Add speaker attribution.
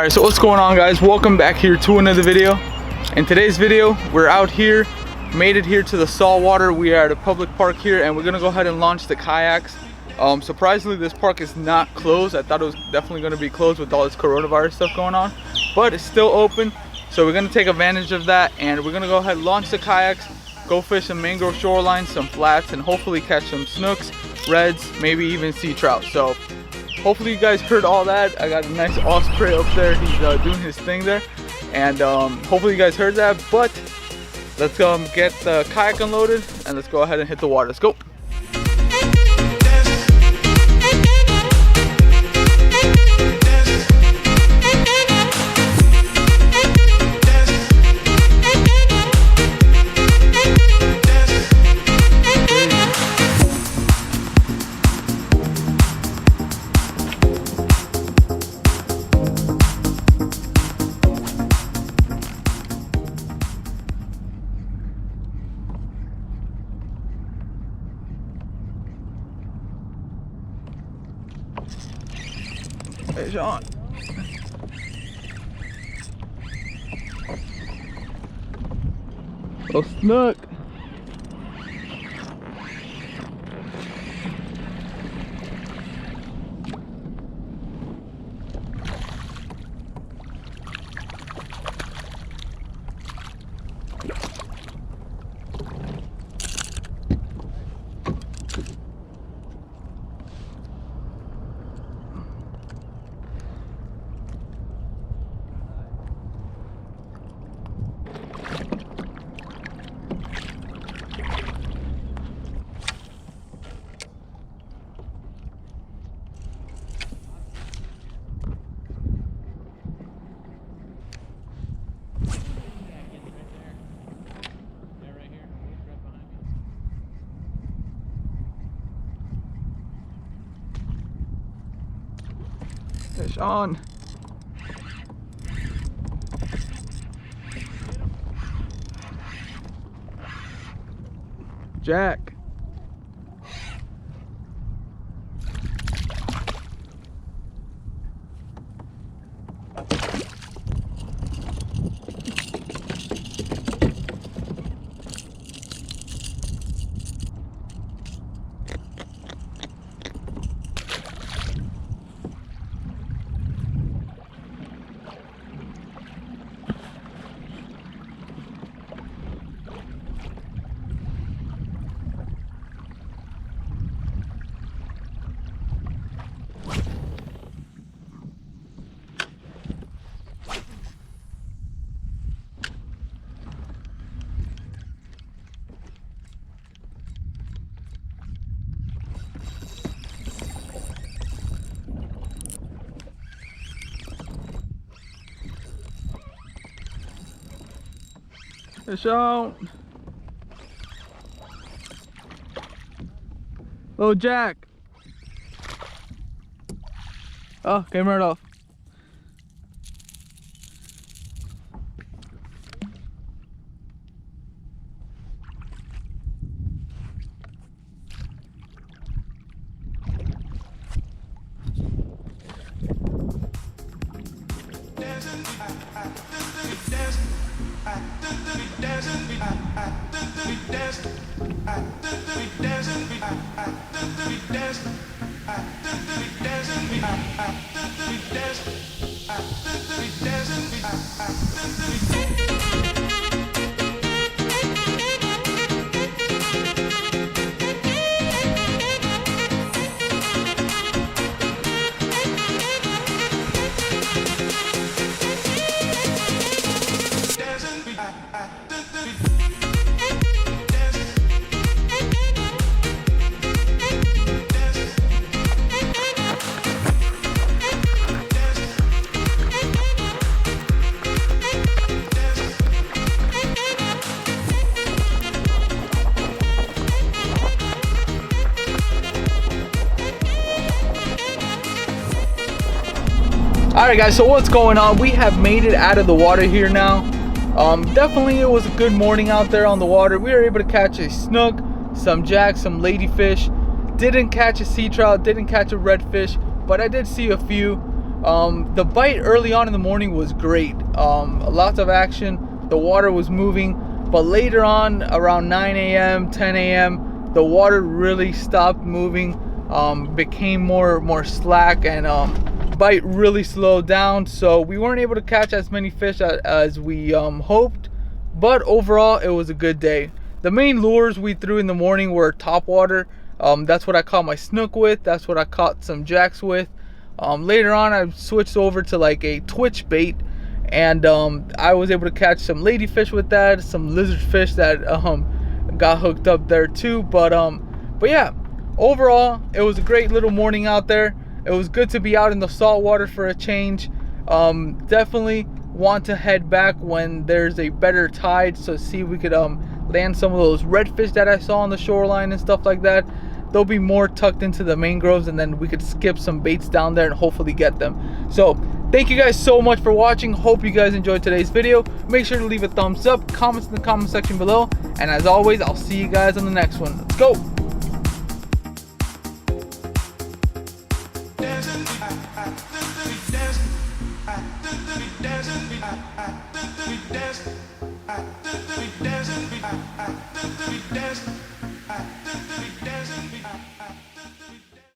Speaker 1: Alright, so what's going on, guys? Welcome back here to another video. In today's video, we're out here, made it here to the Saltwater. We are at a public park here and we're gonna go ahead and launch the kayaks. Surprisingly, this park is not closed. I thought it was definitely gonna be closed with all this coronavirus stuff going on, but it's still open. So we're gonna take advantage of that and we're gonna go ahead and launch the kayaks, go fish some mangrove shorelines, some flats, and hopefully catch some snooks, reds, maybe even sea trout. So hopefully you guys heard all that. I got a nice osprey up there. He's doing his thing there. And hopefully you guys heard that. But let's get the kayak unloaded and let's go ahead and hit the water. Let's go. Hey, Sean. Oh, snook. Fish on. Jack. Fish out. Oh, Jack. Oh, came right off. Alright guys, so what's going on? We have made it out of the water here now. Definitely it was a good morning out there on the water. We were able to catch a snook, some jack, some ladyfish. Didn't catch a sea trout, didn't catch a redfish, but I did see a few. The bite early on in the morning was great. Lots of action. The water was moving, but later on around 9 a.m., 10 a.m., the water really stopped moving, became more slack, and bite really slowed down. So we weren't able to catch as many fish as we hoped, but overall it was a good day. The main lures we threw in the morning were topwater. That's what I caught my snook with. That's what I caught some jacks with. Later on I switched over to like a twitch bait, and I was able to catch some ladyfish with that, some lizardfish that got hooked up there too. But yeah, overall it was a great little morning out there. It was good to be out in the salt water for a change. Definitely want to head back when there's a better tide, so see if we could land some of those redfish that I saw on the shoreline and stuff like that. There'll be more tucked into the mangroves, and then we could skip some baits down there and hopefully get them. So thank you guys so much for watching. Hope you guys enjoyed today's video. Make sure to leave a thumbs up, comments in the comment section below, and as always, I'll see you guys on the next one. Let's go. We dance.